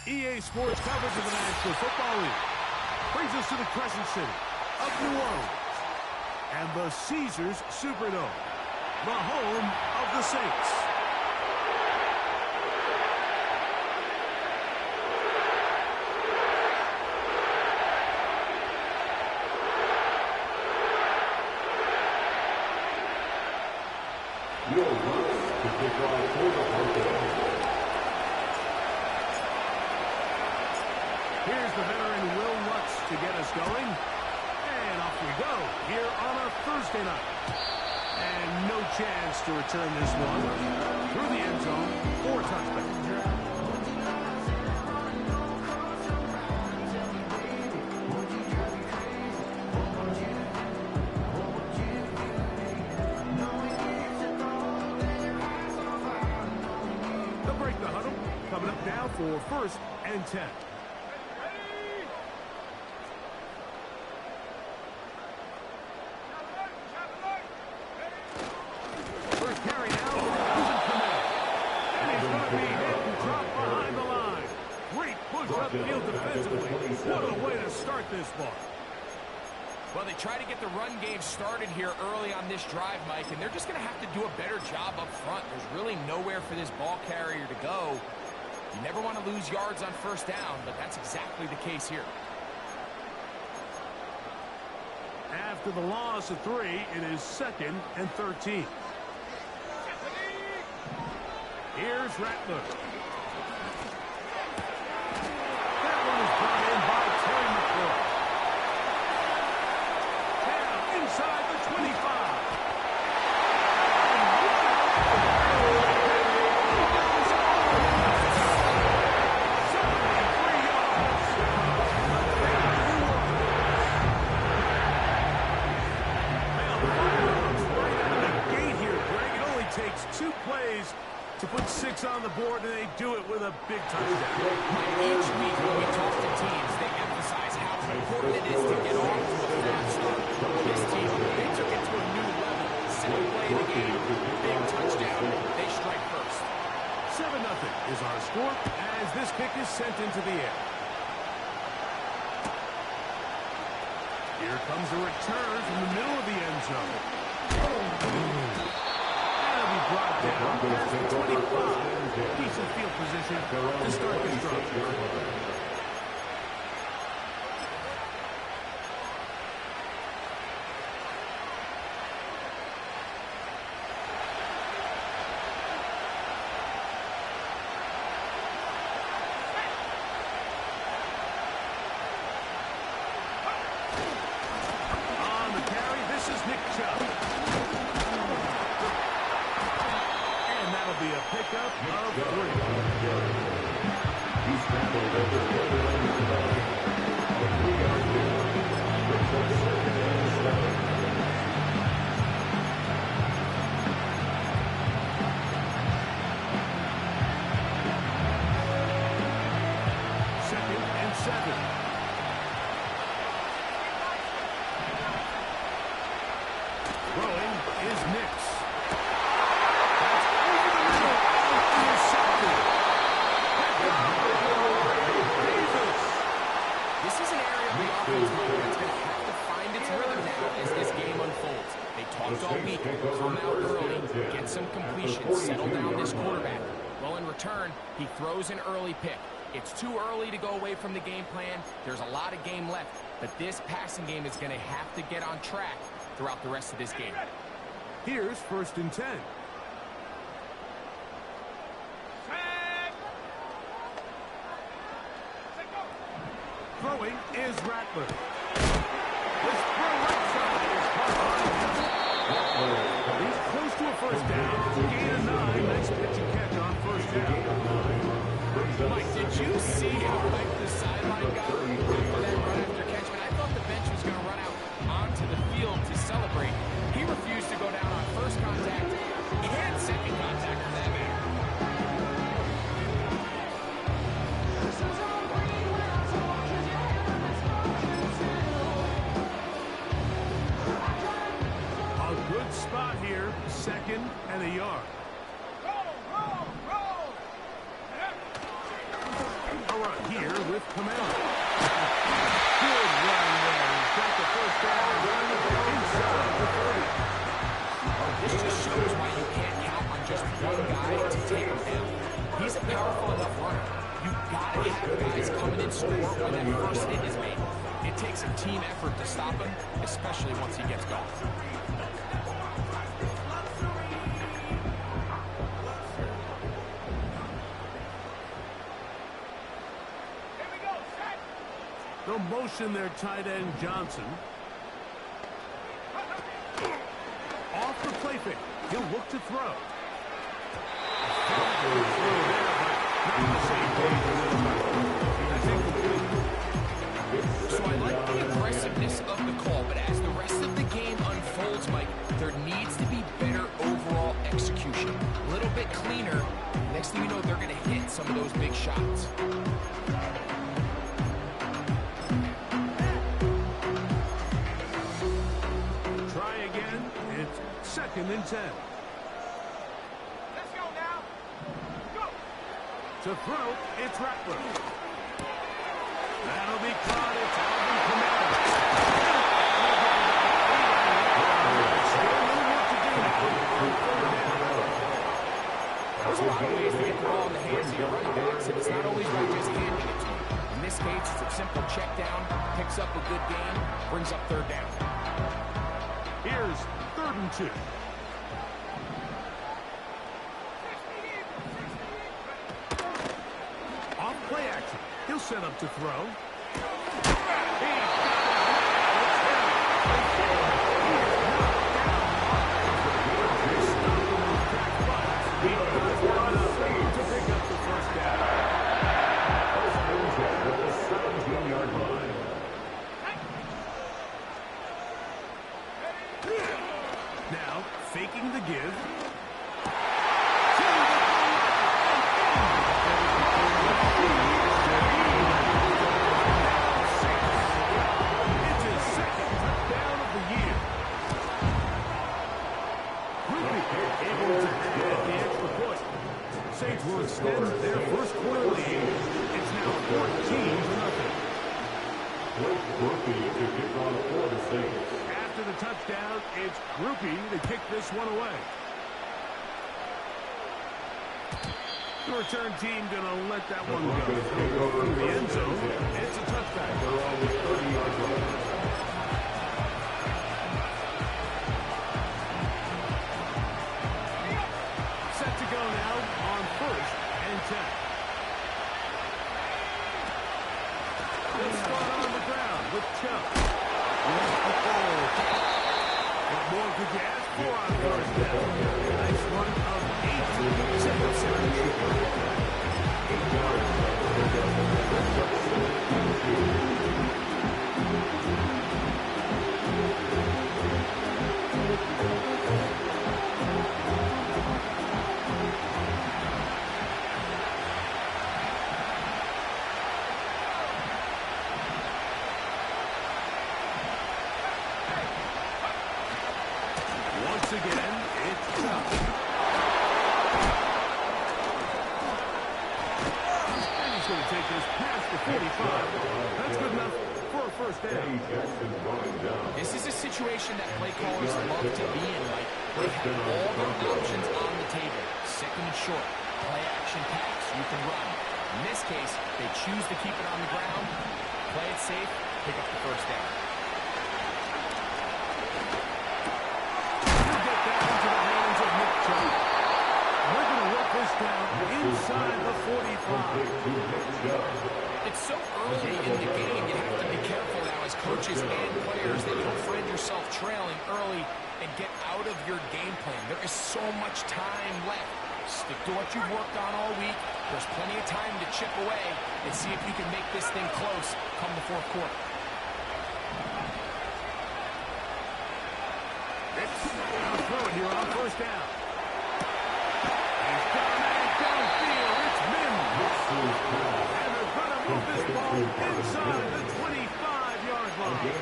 EA Sports coverage of the National Football League brings us to the Crescent City of New Orleans and the Caesars Superdome, the home of the Saints. Here's the veteran Will Lutz to get us going. And off we go here on a Thursday night. And no chance to return this one through the end zone for a touchback. They'll break the huddle. Coming up now for 1st and 10. Upfield defensively. What a way to start this ball. Well, they try to get the run game started here early on this drive, Mike, and they're just going to have to do a better job up front. There's really nowhere for this ball carrier to go. You never want to lose yards on 1st down, but that's exactly the case here. After the loss of 3, it is 2nd and 13. Here's Rattler. Inside the 25. Takes 2 plays to put 6 on the board, and they do it with a big touchdown. Each week when we talk to teams, they emphasize how important it is to get off to a fast start. This team, they took it to a new level. Simple play of the game, big touchdown, they strike first. 7-0 is our score as this kick is sent into the air. Here comes a return from the middle of the end zone. Brought down past the 25. Decent field position to start this drive. On the carry, this is Nick Chubb. Be a pickup of 3. He's scrambled over the other end of the ball. The 3-yard field. Brings up 2nd and 7. Second and 7. Throwing is Nix. All week, come out early, get some completions, settle down this quarterback. Well, in return, he throws an early pick. It's too early to go away from the game plan. There's a lot of game left, but this passing game is going to have to get on track throughout the rest of this game. Here's 1st and 10. Throwing is Rattler. This throw right side is caught on. He's close to a 1st down. Gain of 9. Nice pitch and catch on 1st down. Mike, did you see how hyped the sideline got after that run after catch? I thought the bench was going to run out onto the field to celebrate. He refused to go down on 1st contact and 2nd contact for that matter. Spot here, 2nd and a yard. run here with Kamara. Good run there. He's got the first down inside the 30. This just shows why you can't count on just one guy to take him down. He's a powerful enough runner. You've got to have guys come in and score when that first hit is made. It takes a team effort to stop him, especially once he gets going. They'll motion their tight end Johnson. Off the play fake. He'll look to throw. So I like the aggressiveness of the call, but as the rest of the game unfolds, Mike, there needs to be better overall execution. A little bit cleaner. Next thing you know, they're going to hit some of those big shots. Try again. It's 2nd and 10. Let's go now. Go. To throw, it's Rattler. That'll be caught. It's Alvin Kamara. There's a lot of ways to get the ball in the hands of your running backs, and it's not always by just handing it to them. In this case, it's a simple check down, picks up a good gain, brings up 3rd down. Here's 3rd and 2. Off play action. He'll set up to throw. To pick up the first down. Now, faking the give. It's his 2nd touchdown of the year. Able to add the extra point. Saints will extend their first quarter lead. It's now 14-0. After the touchdown, it's Groupie to kick this one away. The return team going to let that one go. Through the end zone, it's a touchback. Set to go now on 1st and 10. They'll start on the ground with Chubb. What more could you ask for on 1st down? Nice run of 8 seconds. Once again, it's Chubb. And he's going to take this past the 45. That's good enough for a first down. This is a situation that play callers love to be in, Mike. They have all their options on the table. 2nd and short, play action pass, you can run. In this case, they choose to keep it on the ground, play it safe, pick up the first down. We're going to work this down inside the 45. It's so early in the game, you have to be careful now as coaches and players that you don't find yourself trailing early and get out of your game plan. There is so much time left. Stick to what you've worked on all week. There's plenty of time to chip away and see if you can make this thing close come the 4th quarter. I'll throw it here on 1st down. He's got it downfield. It's Mims. And they're going to move this ball inside the 25-yard line.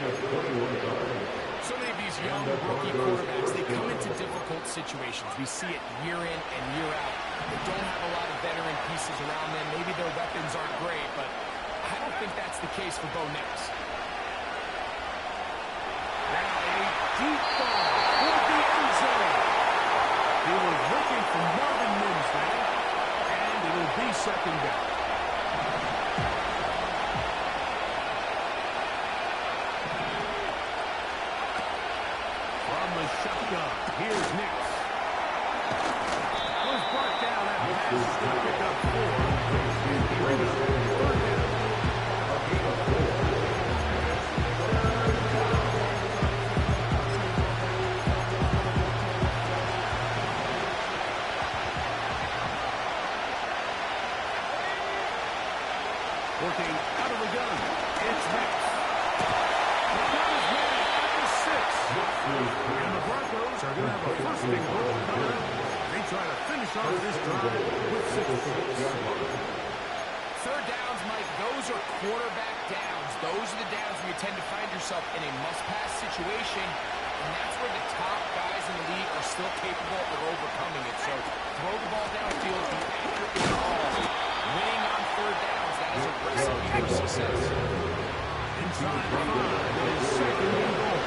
So many of these young rookie quarterbacks, they come into difficult situations. situations. We see it year in and year out. They don't have a lot of veteran pieces around them. Maybe their weapons aren't great, but I don't think that's the case for Bo Nix. Now a deep ball for the end zone. He was looking for Marvin Mims there, and it'll be second down. From the shotgun, here's Nix. Was brought down at pass. He's going to pick up 4. Bring it up. Third down. Working out of the gun. It's Nix. He got his man at the 6. And the Broncos are going to have a first and goal coming up. They try to finish off this drive with 6 points. Third downs, Mike, those are quarterback downs. Those are the downs where you tend to find yourself in a must-pass situation, and that's where the top guys in the league are still capable of overcoming it. So throw the ball downfield, be accurate with the ball. Winning on third downs, that is a recipe for success. Inside the 5, it is second and goal.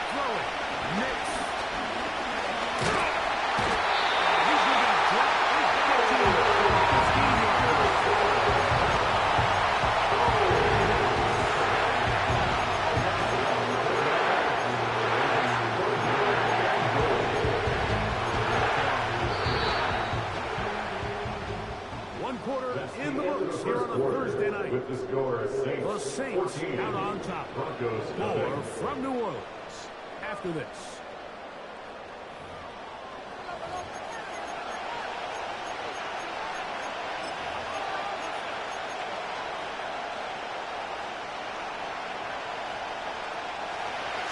Throwing, Nix. He's going to drop. He's going to 15 yards. One quarter in the books here on a Thursday night. With the score, The Saints 14, out on top. Broncos More 9. from New Orleans after this.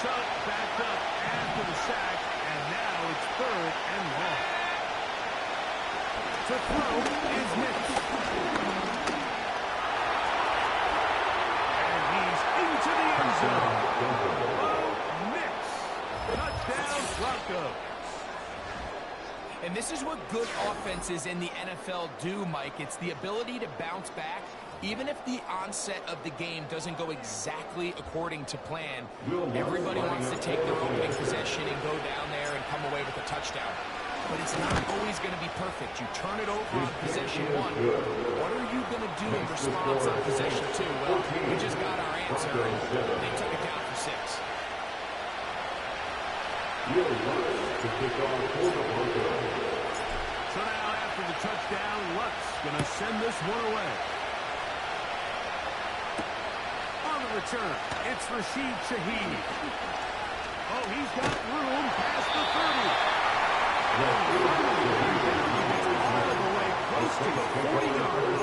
Chuck backed up after the sack, and now it's third and long. To throw is Nix. And he's into the end zone. Oh, Nix. Touchdown, Broncos. And this is what good offenses in the NFL do, Mike. It's the ability to bounce back, even if the onset of the game doesn't go exactly according to plan. Everybody wants to take their opening possession and go down there and come away with a touchdown. But it's not always going to be perfect. You turn it over on possession 1. What are you going to do in response on possession 2? Well, we just got our answer, and they took it down for 6. To kick off for the Broncos. So now after the touchdown, Lutz going to send this one away. On the return, it's Rashid Shaheed. Oh, he's got room past the 30. All the way close to the 40 yards.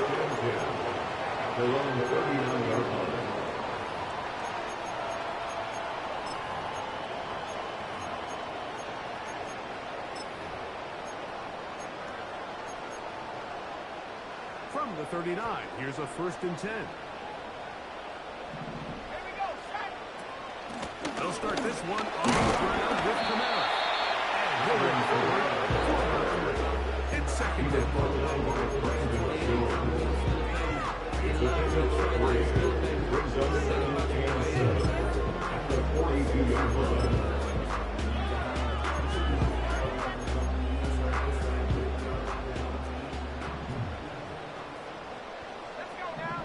They're on the 39-yard line. From the 39, here's a first and 10. Here we go, set. They'll start this one on the ground with Kamara. And he'll run forward. It's second and Brings us second and 7 at the 42-yard line. Let's go now.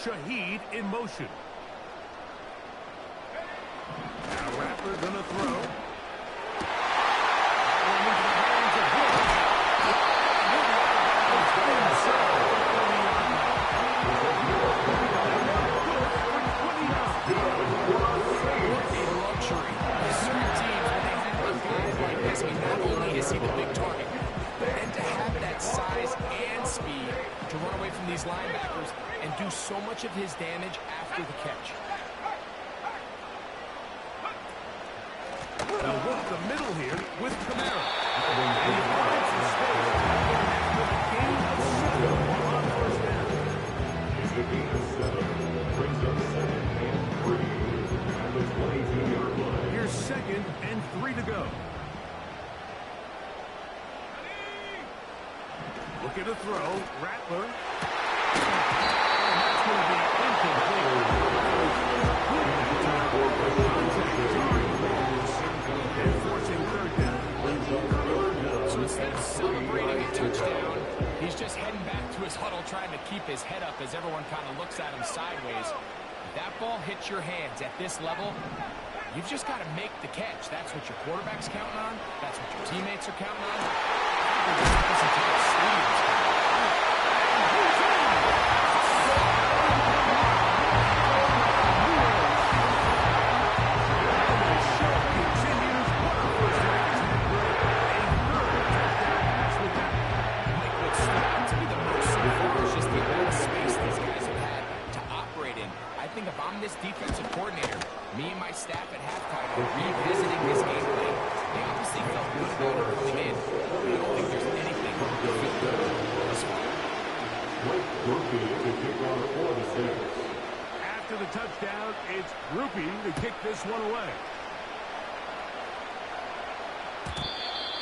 Shaheed in motion. Now Rapper gonna throw. That one into the hands of Hill. A luxury. Certain teams, when they have a guy like this, I mean, not only is he the big target, but then to have that size and speed to run away from these linebackers and do so much of his damage after the catch. They'll work the middle here with Kamara. And he finds the space with a gain of 7 on throw. Rattler. And that's going to be incomplete. And forcing third down. So instead of celebrating a touchdown, he's just heading back to his huddle trying to keep his head up as everyone kind of looks at him sideways. If that ball hits your hands at this level, you've just got to make the catch. That's what your quarterback's counting on. That's what your teammates are counting on. This entire stadium's counting on. This defensive coordinator, me and my staff at halftime are revisiting this game plan. They obviously felt good about it coming in. I don't think there's anything to feel good as far. After the touchdown, it's Groupie to kick this one away.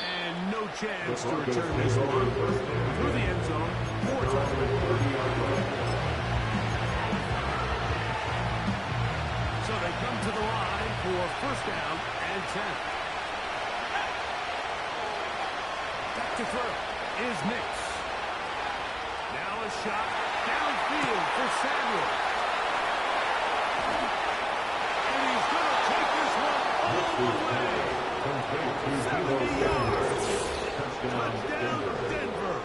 And no chance to return this one through the end zone. 4 touchdowns. So they come to the line for first down and 10. Back to throw is Nix. Now a shot downfield for Samuel. And he's going to take this one all the way. 70 yards. Touchdown, Denver.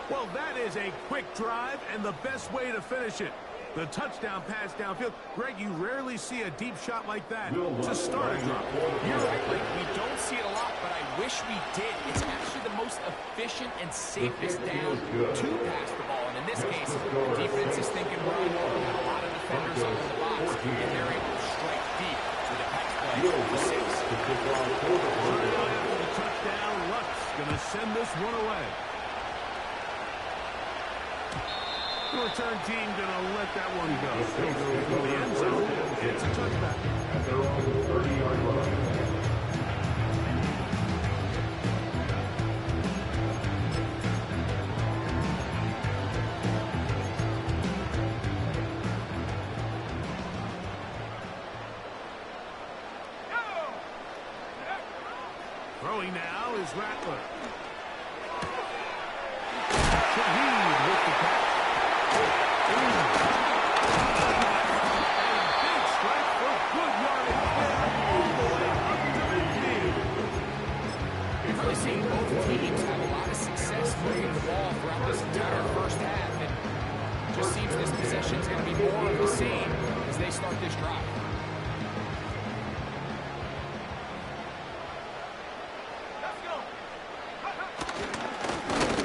Well, that is a quick drive and the best way to finish it. The touchdown pass downfield. Greg, you rarely see a deep shot like that to start a drive. You're right, Blake. We don't see it a lot, but I wish we did. It's actually the most efficient and safest down to pass the ball. And in this case, the defense is thinking run. They have a lot of defenders up in the box, and they're able to strike deep with a pass play for 6. After the touchdown, Luck's going to send this one away. The return team going to let that one go. They'll go to the end zone. It's a touchback. At their own 30-yard line. Throwing now is Rattler. Shaheed with the catch. We've really seen both teams have a lot of success moving the ball throughout this entire first half, and it just seems this possession is going to be more of the same as they start this drive.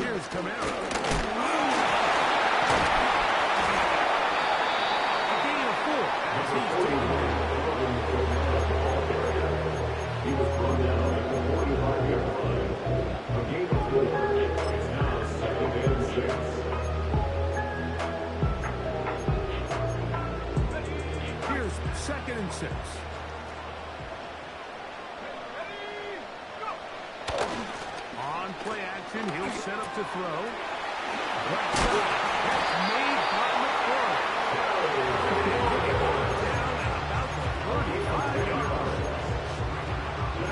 Here's Camaro. A gain of 4 as he's taken. He was brought down at the 45-yard line. A gain of 4. It's now 2nd and 6. Here's 2nd and 6. On play action, he'll set up to throw. Right side. That's made by McCoy. Down at about the 35-yard line.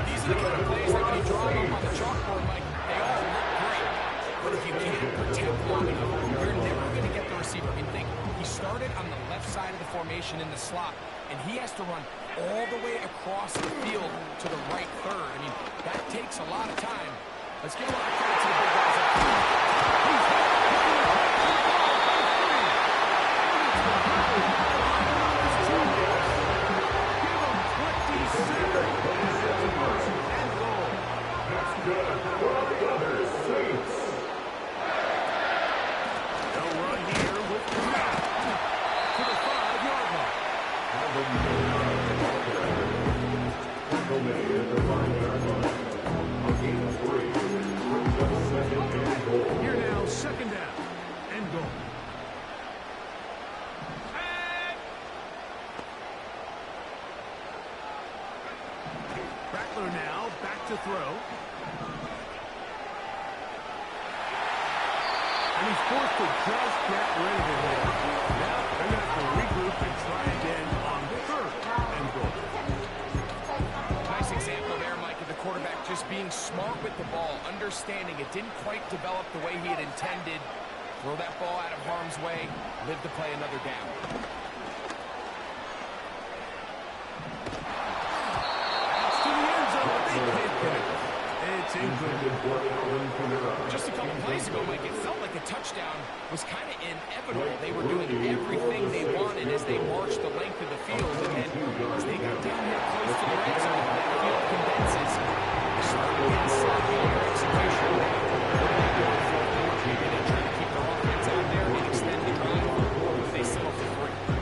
These are the kind of plays that when you draw them up on the chalkboard, Mike, they all look great. But if you can't protect long enough, you're never going to get the receiver. I mean, think, he started on the left side of the formation in the slot, and he has to run all the way across the field to the right third. I mean, that takes a lot of time. Let's give a lot of credit to the big guys up front. Here now, 2nd down and goal. Rattler now back to throw. he's forced to just get rid of it here. Now they're going to have to regroup and try again on third and goal. Nice example there, Mike, of the quarterback just being smart with the ball, understanding it didn't quite develop the way he had intended. Throw that ball out of harm's way, live to play another down. That's to the end zone, but they can't get it. It's incomplete. Just a couple plays ago, Mike, it felt like a touchdown was kind of inevitable. They were doing everything they wanted as they marched the length of the field, and then as they got down here close to the red zone, that field condenses. They're starting to get sloppy in their execution. They try to keep their offense out there and extend the drive. They settle for 3.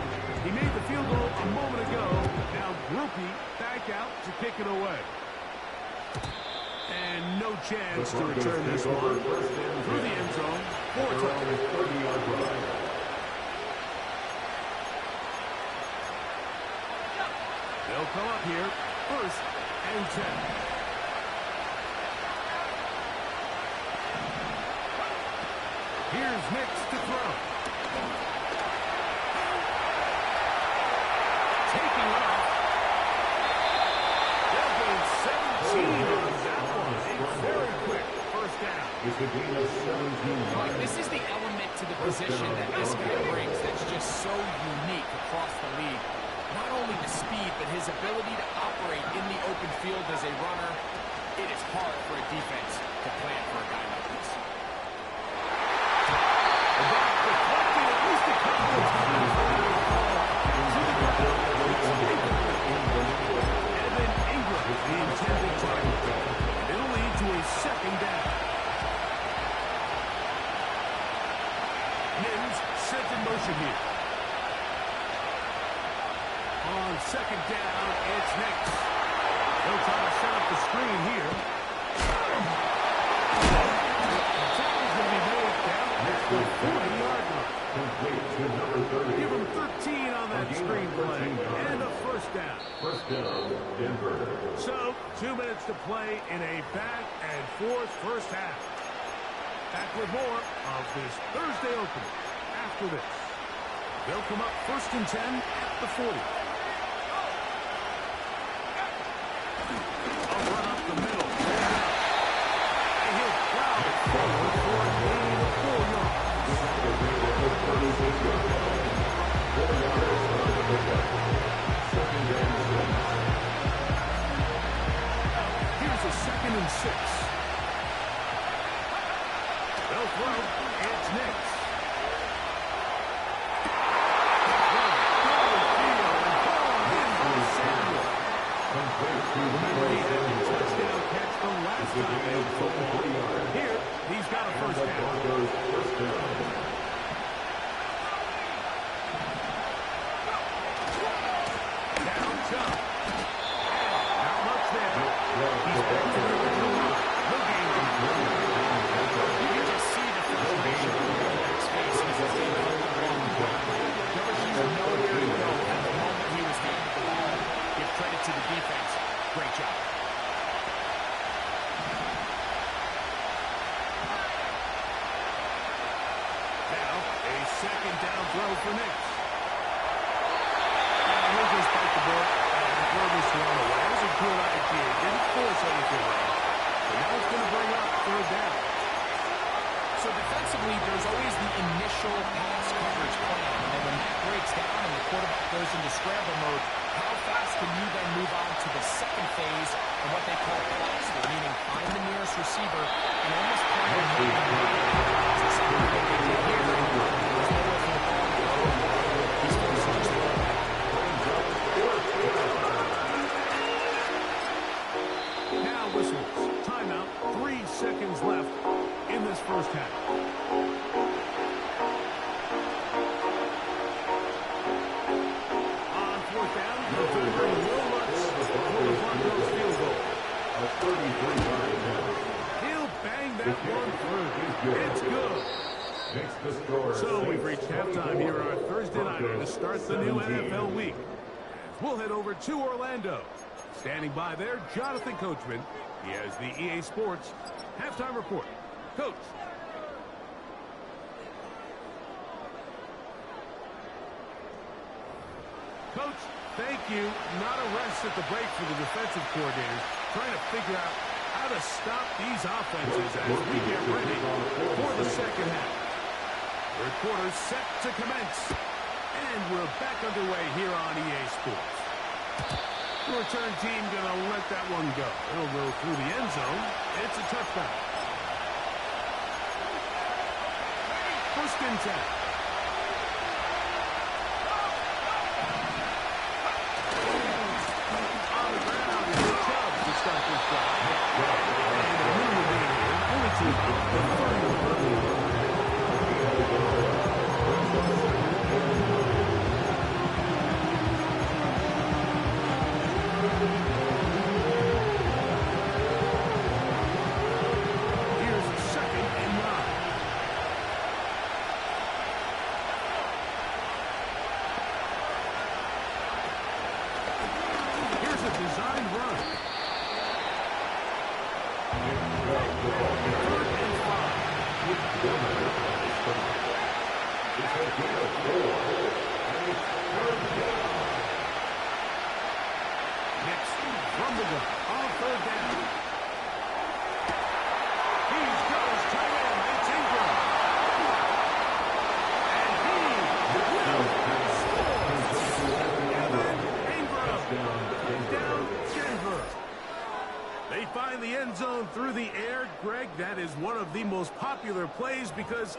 He made the field goal a moment ago. Now Groupie back out to kick it away. And no chance to return this one. Through the end zone. 4 targets. They'll come up here. 1st and 10. Here's Nix to throw. Taking off. They'll gain 17 on that one. A very quick 1st down. Mike, this is the element to the position that this guy brings that's just so unique across the league. Not only the speed, but his ability to operate in the open field as a runner. It is hard for a defense to plan for a guy like this. The intended target. It'll lead to a 2nd down. Mims sent in motion here. On 2nd down, it's Nix. They'll try to set up the screen here. Tackle's going to be made down at the 40-yard line. Give him 13 on that screen play, and a 1st down. 1st down, Denver. So, 2 minutes to play in a back and forth 1st half. Back with more of this Thursday opener after this. They'll come up 1st and 10 at the 40. A run up the middle. And he'll plow it forward for a gain of 4 yards. Here's a 2nd and 6. They'll throw. It's Nix. Touchdown catch the last time in football. Here, he's got a 1st down. Down top. Not much there. He's back to the original line. No gain. You can just see the frustration on the quarterback's face as they hold the ball on the ground. He's nowhere to go at the moment he was handed the ball. Give credit to the defense. Great job. Now, a 2nd down throw for Nix. He'll just bite the bullet and throw this one away. That was a good idea. Didn't force anything wrong. But now it's going to bring up 3rd down. So defensively, there's always the initial pass coverage plan. And then when that breaks down and the quarterback goes into scramble mode, how fast can you then move on to the 2nd phase of what they call plaster, meaning find the nearest receiver and almost play a game. It's exactly what they did here. There's nowhere for the ball to go. He's forced to just throw it back. Now whistles. Timeout. 3 seconds left in this 1st half. On 4th down, November Will Lutz for the Broncos field goal. He'll bang that one through. It's good. So we've reached halftime here on our Thursday nighter to start the new NFL week. We'll head over to Orlando. Standing by there, Jonathan Coachman. He has the EA Sports halftime report. Coach. Coach, thank you. Not a rest at the break for the defensive coordinators, trying to figure out how to stop these offenses as we get ready for the second half. Third quarter set to commence. And we're back underway here on EA Sports. The return team going to let that one go. It'll go through the end zone. It's a touchdown. First and 10. On the ground is Chubb to start this drive. And a move in here, only to the 30. Through the air, Greg, that is one of the most popular plays because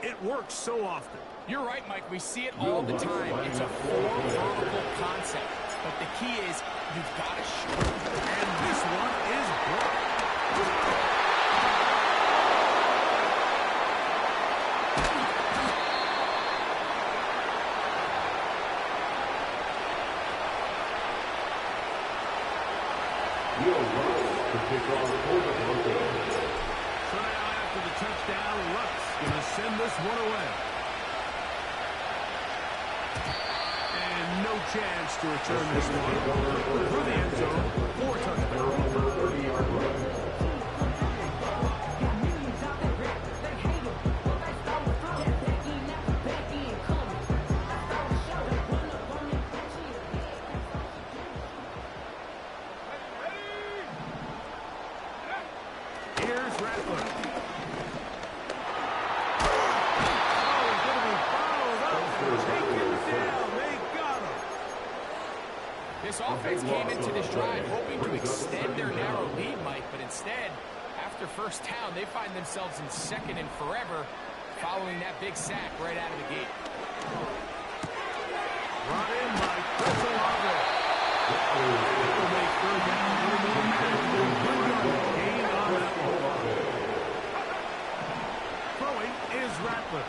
it works so often. You're right, Mike. We see it all the time. It's a four-vertical concept. But the key is you've got to shoot. And this one is blocked. So now after the touchdown, Luck's going to send this one away. And no chance to return this one through the end zone for a touchdown. 30-yard run. This offense came into this drive hoping to extend their narrow lead, Mike, but instead, after first down, they find themselves in second and forever following that big sack right out of the gate. Brought in by Chris Olave. It'll make third down a little more manageable. Good yard gain on that one. Throwing is Rattler.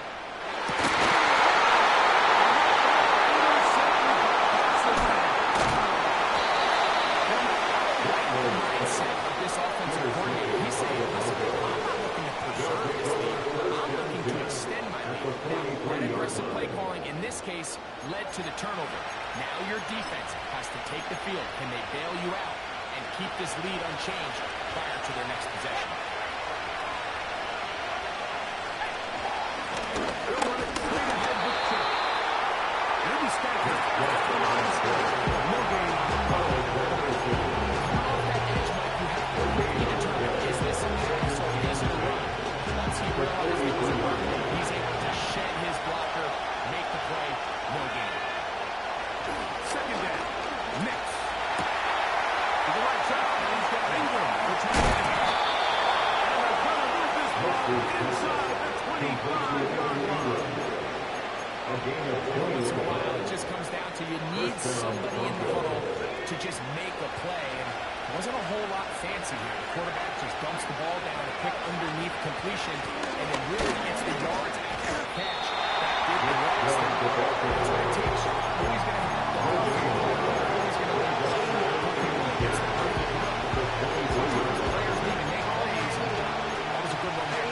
This offensive coordinator, he's saying, listen, I'm not looking to preserve this lead. I'm looking to extend my lead. Now, that aggressive play calling in this case led to the turnover. Now your defense has to take the field. Can they bail you out and keep this lead unchanged prior to their next possession? They'll run it straight ahead with Chubb. Maybe Stafford. No gain on the ball. Is this a pass or is it a run? Once he realizes it's a run, he's able to shed his blocker, make the play, no gain. Second down. Next. To the right side, he's got Ingram. The tight end. And they're going to move this ball inside the 25-yard line. Once in a while, it just comes down to you need somebody in the huddle to just make a play. And it wasn't a whole lot fancy here. The quarterback just dumps the ball down, a quick underneath completion, and it really gets the yards after the catch. That did the rest. That's what it takes. Always going to have the ball. Always going to let the ball gets the players need to make plays. That was a good one there.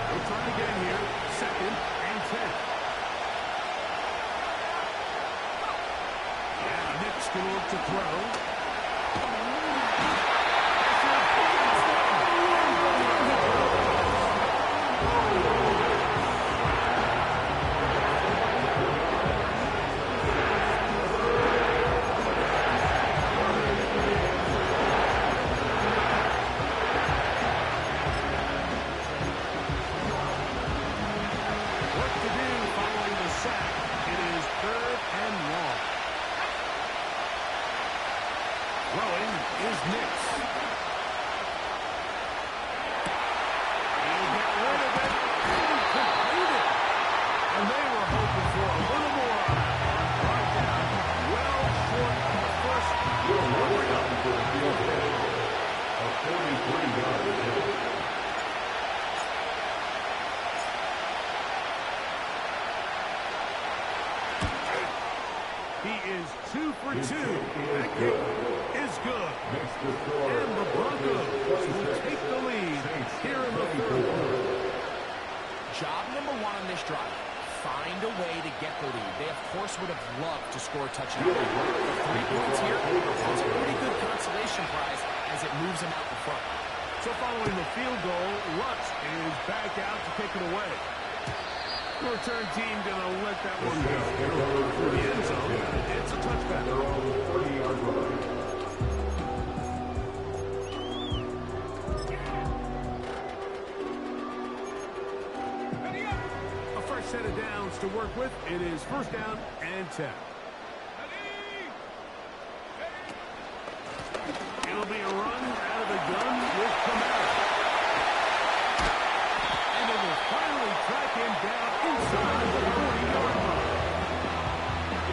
They'll try again here. Second and 10. Yeah, Nick's going to look to throw. And Throwing is Nix. He'll get rid of it and complete it. And they were hoping for a little more on that one. Brought down well short of the first. A 43-yard attempt. He is 2 for 2. That kick is good. And the Broncos will take the lead here in the third quarter. Job number one on this drive. Find a way to get the lead. They, of course, would have loved to score a touchdown. 3 points here, that's a pretty good consolation prize as it moves them out in front. So following the field goal, Lutz is back out to kick it away. The return team going to let that one go. For the end zone, it's a touchback. They're on the 30-yard line. A fresh set of downs to work with. It is first down and 10. It'll be a run out of the gun with Kamara. And it will finally track him down inside the 40-yard line.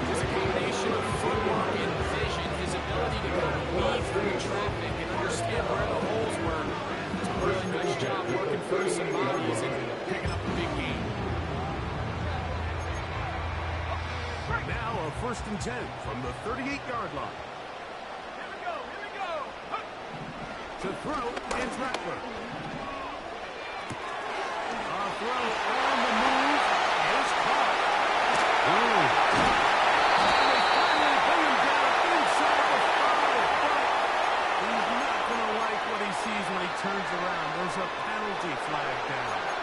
It's a combination of footwork and vision, his ability to kind of weave through traffic and understand where the holes were. It's a really nice job working through some bodies and picking up a big game. Now a first and 10 from the 38-yard line. Here we go. To throw is Rattler. A throw on the move is caught. And they finally bring him down inside the 5, but he's not going to like what he sees when he turns around. There's a penalty flag down.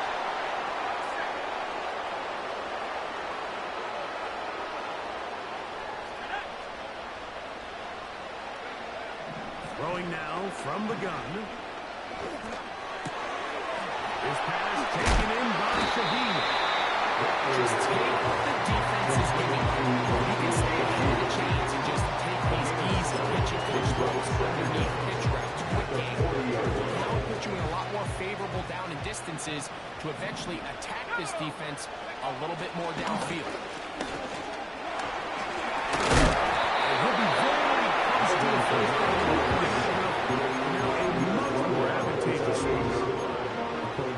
Throwing now from the gun. His pass taken in by Shaheen. Just take what the defense is giving you. You can stay ahead of the chains and just take these easy pitch throws underneath pitch routes, quick game. Now it puts you in a lot more favorable down and distances to eventually attack this defense a little bit more downfield. He'll be very close to the first down.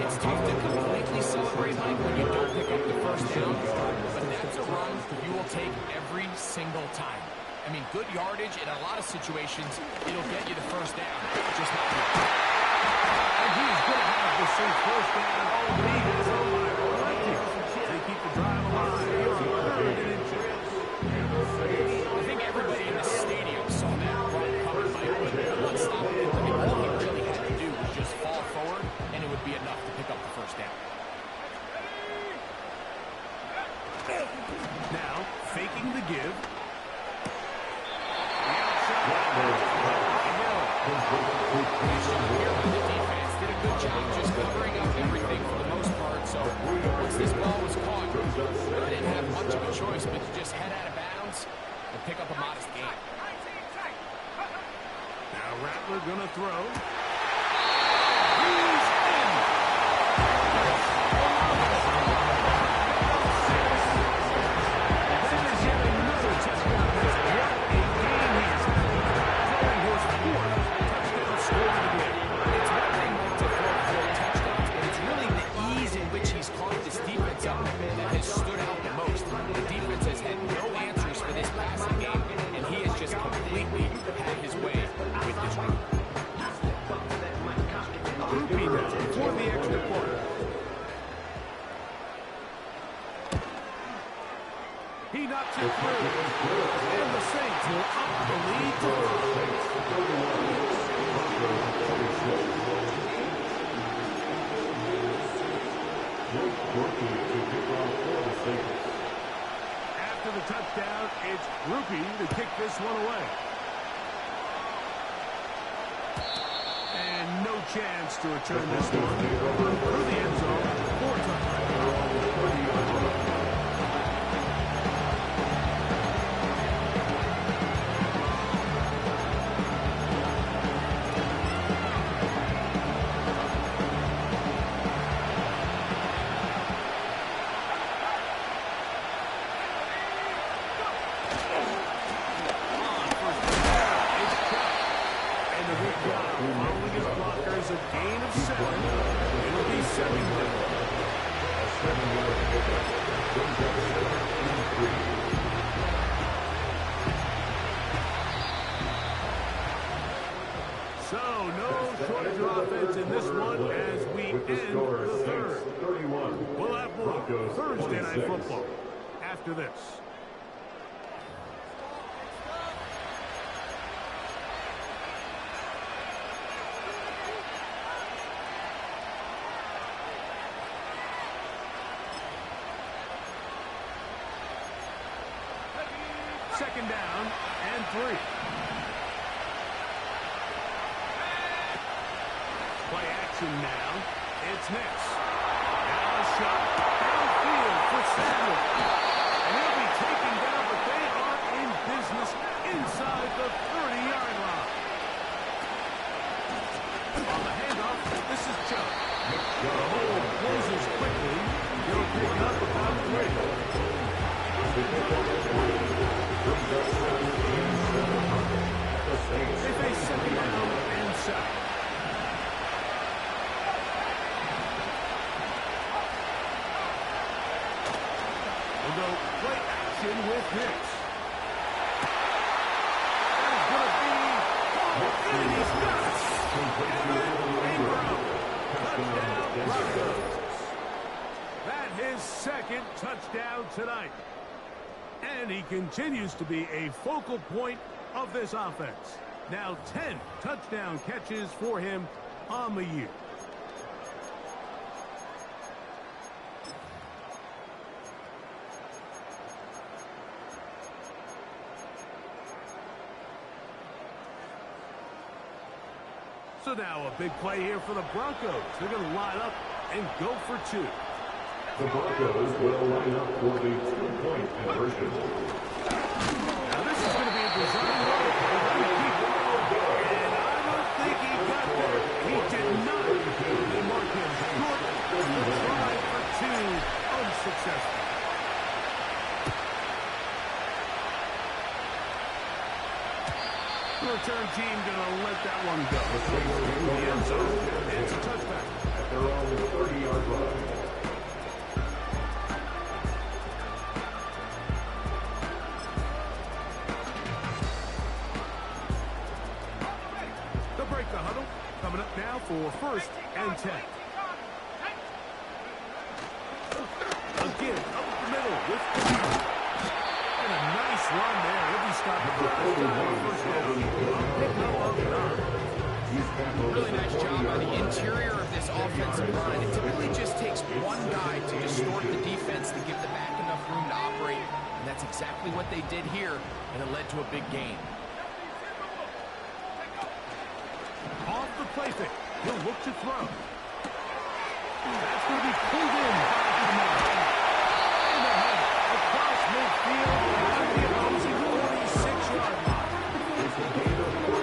It's tough to completely celebrate, Mike, when you don't pick up the first down, but that's a run you will take every single time. I mean, good yardage in a lot of situations, it'll get you the first down, just not here. And he's going to have the same first down. He has a line plenty. They keep the drive alive. Here on third and inches. I think everybody in the stadium saw that run coming, Mike, but let's stop it. I mean, all he really had to do was just fall forward, and it would be enough to pick up the first down. Now, faking the give. The defense did a good job just covering up everything for the most part. So once this ball was caught, they didn't have much of a choice but to just head out of bounds and pick up a modest gain. Now Rattler gonna throw. He's in. That is yet another touchdown. What a game he has had. Throwing his fourth touchdown score of the game. It's one thing to throw 4 touchdowns, but it's really the ease in which he's caught this defense up that has stood out the most. The defense has had no answers for this passing game, and he has just completely had his way with this run. Groupie now for the extra quarter. He knocks it through. And the Saints will up the lead to 5. After the touchdown, it's Groupie to kick this one away. And no chance to return this one through the end zone. 4 touchdowns. a good job following his blockers. A gain of 7. It'll be 2nd down. A 7-yard pickup. Brings up 2nd and 3. So, no shortage of offense in this one as we end the 3rd. 31. We'll have more Thursday Night Football after this. Second down and 3. Play action now. It's Nix. Now a shot downfield for Samuel. And he'll be taken down, but they are in business inside the 30-yard line. On the handoff, this is Chubb. The hole closes quickly. He'll pick up about 3. They face 2nd down and 7. We'll go play action with Hicks. That is going to be... And he's got it. Touchdown, Broncos. That his 2nd touchdown tonight. And he continues to be a focal point of this offense. Now 10 touchdown catches for him on the year. So now a big play here for the Broncos. They're going to line up and go for 2. The Broncos will line up for the 2-point conversion. Now this is going to be a design run. And I don't think he got there. He did not. They mark him short. The try for 2, unsuccessful. The return team going to let that one go. The end zone. It's a touchback. At their own 30-yard line. Coming up now for 1st and 10. Again, up the middle with and a nice run there. He'll be stopped at first down. Pick up of 9. Really nice job by the interior of this offensive line. It typically just takes one guy to distort the defense to give the back enough room to operate. And that's exactly what they did here, and it led to a big gain. Off the play fake. He'll look to throw. That's going to be pulled in by Kamara. And ahead, across midfield, at the opposing 46-yard line.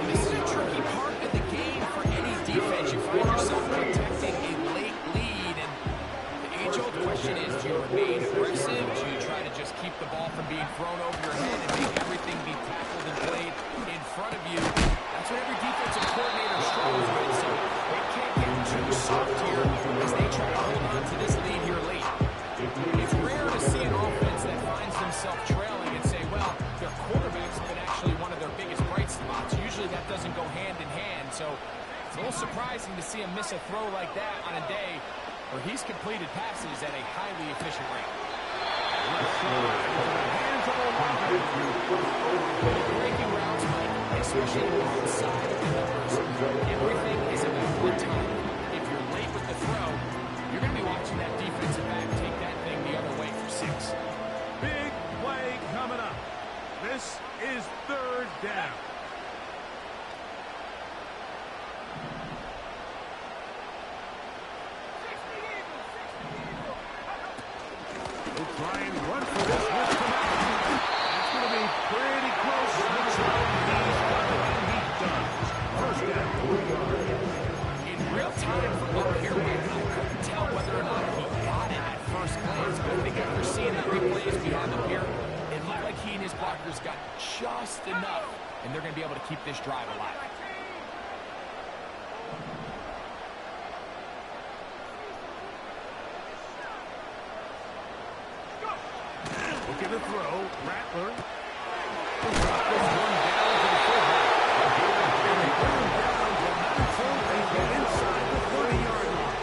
This is a tricky part of the game for any defense. You find yourself protecting a late lead, and the age-old question is, do you remain aggressive? Do you try to just keep the ball from being thrown over your head and make everything be tackled and played in front of you? That's what every defensive coordinator struggles with, so they can't get too soft here as they try to hold on to this lead here late. It's rare to see an offense that finds themselves trailing and say, well, their quarterback's been actually one of their biggest bright spots. Usually that doesn't go hand in hand, so it's a little surprising to see him miss a throw like that on a day where he's completed passes at a highly efficient rate. Breaking routes, Mike, especially outside of the numbers, everything is about the time. If you're late with the throw, you're going to be watching that defensive back take that thing the other way for 6. Big play coming up. This is 3rd down. We'll try and run for this with Kamara. It's going to be pretty close. Looks like he's got it, and he does. 1st down. In real time from up here, I couldn't tell whether or not he got it at first glance, but I think after seeing the replays we have up here, it looked like he and his blockers got just enough, and they're going to be able to keep this drive alive. to throw. Rattler. This one down to the fullback. And they put him down, but not until they get inside the 30-yard line.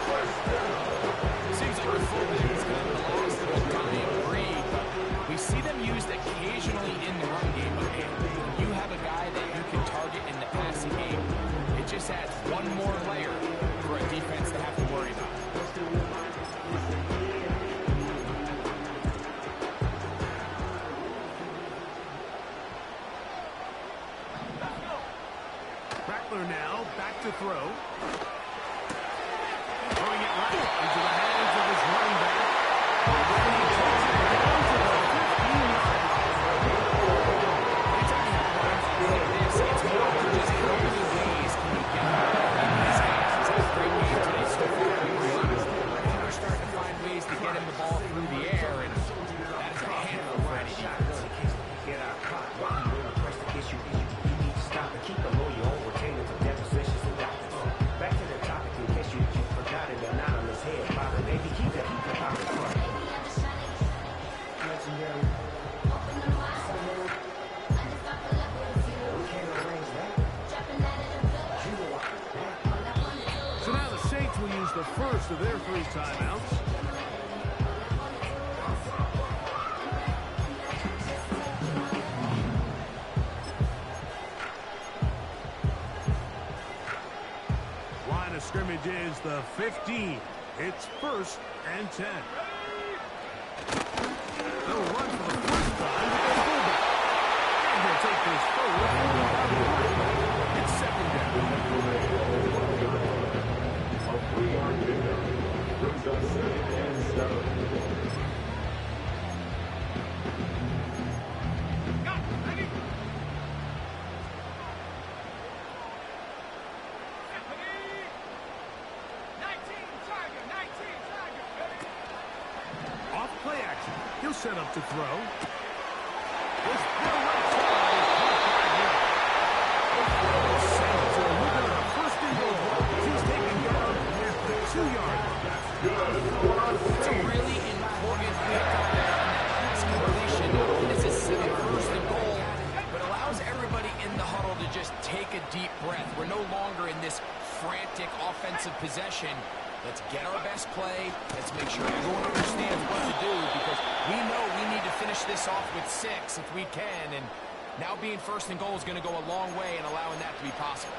Seems like our fullback is kind of the last little dying breed, but we see them used occasionally in the run game. But when you have a guy that you can target in the passing game, it just adds one more layer for a defense to have to worry about. Rattler now back to throw. Throwing it right into the hands of his running back. And he takes it down to the 15-yard line. It's more than just how many ways can you get in these games. He's had a great game today so far. They're starting to find ways to get him the ball through the air, and that is a handful for any defense. Get out clock. While you in the press to issue, you need to stop and keep the lawyer on retainer for depositions and doctors. Back to the topic in case you forgot it, anonymous head. Father, baby, keep that out in front. Legendary. We can't arrange that. So now the Saints will use the first of their 3 timeouts. Line of scrimmage is the 15. It's 1st and 10. They'll run for the first time with the fullback. And he'll take this forward. It's 2nd down. A 3-yard pickup brings up 2nd and 7. Off play action. He'll set up to throw. This throw right side is caught by him. The Saints are moving on a 1st and goal. He's taken down at the 2-yard line. It's a really important pick on that pass completion. This is 1st and goal, but allows everybody in the huddle to just take a deep breath. We're no longer in this frantic offensive possession. Let's get our best play. Let's make sure everyone understands what to do, because we know we need to finish this off with 6 if we can, and now being 1st and goal is going to go a long way in allowing that to be possible.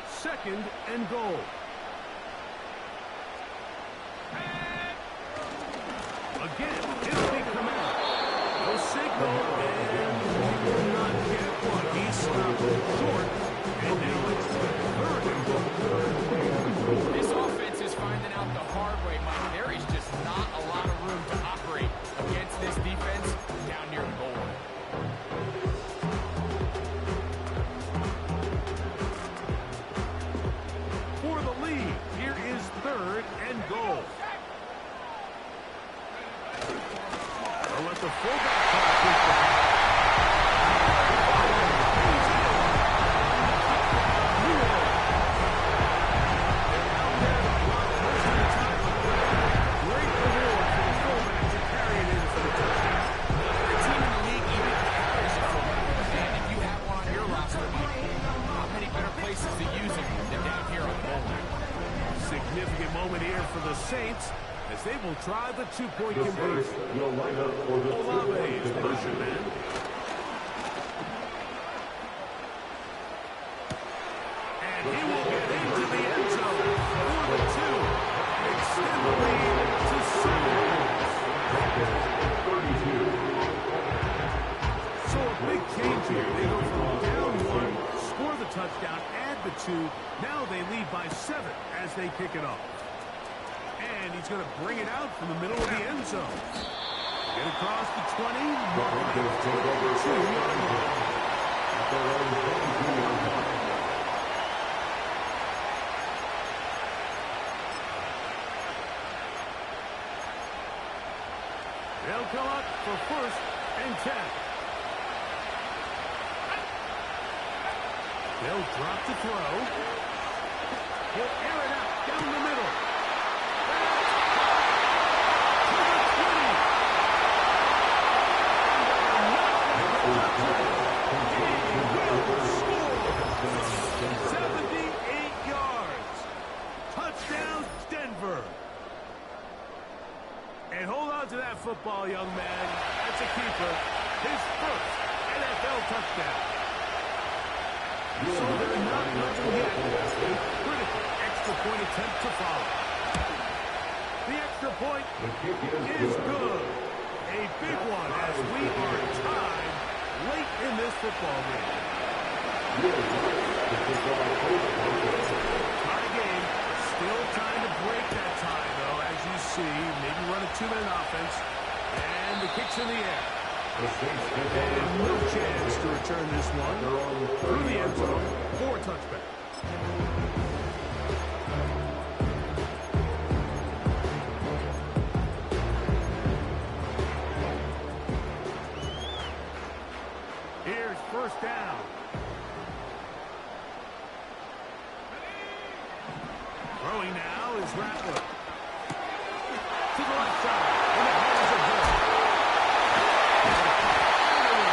Second and goal. Again, it'll be command. No signal, and he will not get one. He stopped short, and now it's 3rd and goal. This offense is finding out the hard way, Mike. There is just not a lot of room to operate against this defense down near the goal line. For the lead, here is 3rd and goal. They'll let the fullback pass this back. Great reward for the fullback to carry it in for the touchdown. Every team in the league even carries a fullback. And if you have one on your roster, Mike, not many better places to use him than down here on the goal line. Significant moment here for the Saints as they will try the 2-point conversion. Will line up for the Olave is the motion man. And he will get into the end zone for the 2. Extend the lead to 7 points. So a big change here. They go from down 1, score the touchdown, add the 2. Now they lead by 7 as they kick it off. And he's going to bring it out from the middle of the end zone. Get across the 20. They'll come up for 1st and 10. They'll drop to throw. He'll air it out down the middle. And hold on to that football, young man. That's a keeper. His first NFL touchdown. So they're not looking yet. A critical extra point attempt to follow. The extra point is good. A big one as we are tied late in this football game. Tie game. Still trying to break that tie, though, as you see. Maybe run a two-minute offense. And the kick's in the air. And no chance to return this one through the end zone for a touchback. Here's first down. Throwing now is Rattler. To the left side. And the hands are good.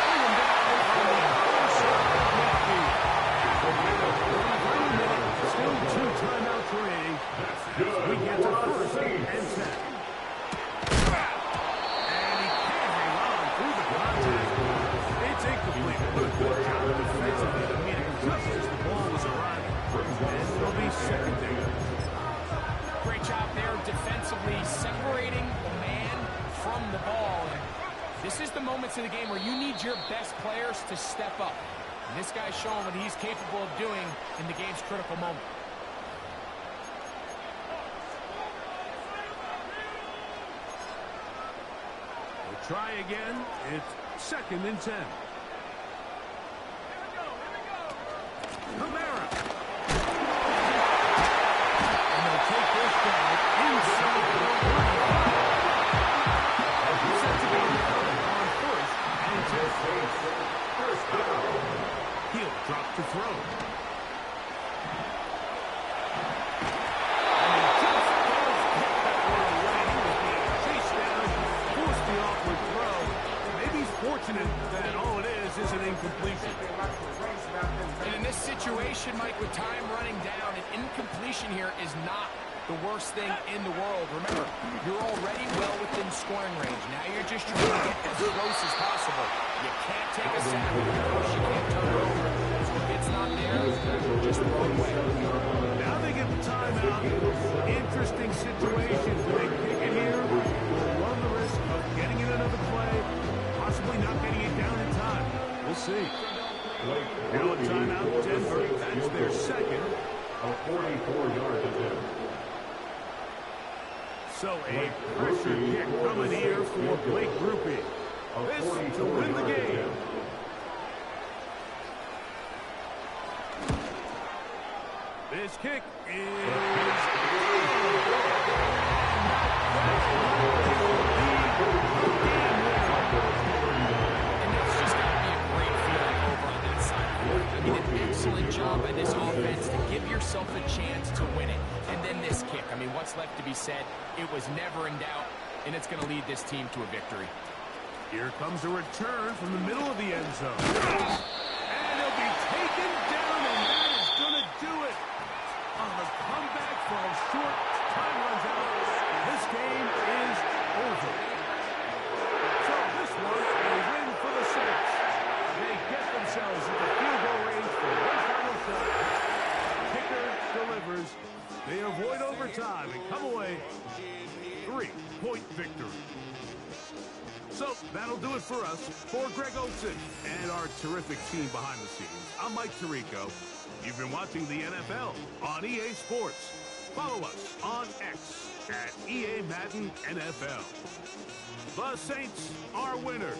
Bring him down on the outside midfield. 3 minutes, still 2 timeouts remaining. We get to first and 10. And he can't hang on through the contact. It's incomplete. What a good job defensively to meet it just as the ball was arriving. And it'll be second down. Great job there defensively, separating the man from the ball. And this is the moments of the game where you need your best players to step up. And this guy's showing what he's capable of doing in the game's critical moment. We'll try again. It's second and 10. Kamara. And they'll take this down inside the 3. Set to go on first and 10. First down. He'll drop to throw. And he just does get that one away. He was being chased down, forced the awkward throw. Maybe he's fortunate that all it is an incompletion. And in this situation, Mike, with time running down, an incompletion here is not the worst thing in the world. Remember, you're already well within scoring range. Now you're just trying to get as close as possible. You can't take a sack. You can't turn it over. So if it's not there, just throw it away. Now they get the timeout. Interesting situation. Do they kick it here? We'll run the risk of getting in another play, possibly not getting it down in time. We'll see. Now a timeout, Denver. That's their second. A 44-yard attempt. So a pressure kick coming here for Blake Grupe. This to win the game. This kick is... Excellent job by this offense to give yourself a chance to win it. And then this kick. I mean, what's left to be said? It was never in doubt, and it's going to lead this team to a victory. Here comes a return from the middle of the end zone. And he'll be taken down, and that is going to do it. On the comeback falls short. Time runs out. This game is over. So this one, a win for the Saints. They get themselves into field goal range for one final shot. Kicker delivers. They avoid overtime and come away 3-point victory. So that'll do it for us. For Greg Olsen and our terrific team behind the scenes, I'm Mike Tirico. You've been watching the NFL on EA Sports. Follow us on X at EA Madden NFL. The Saints are winners.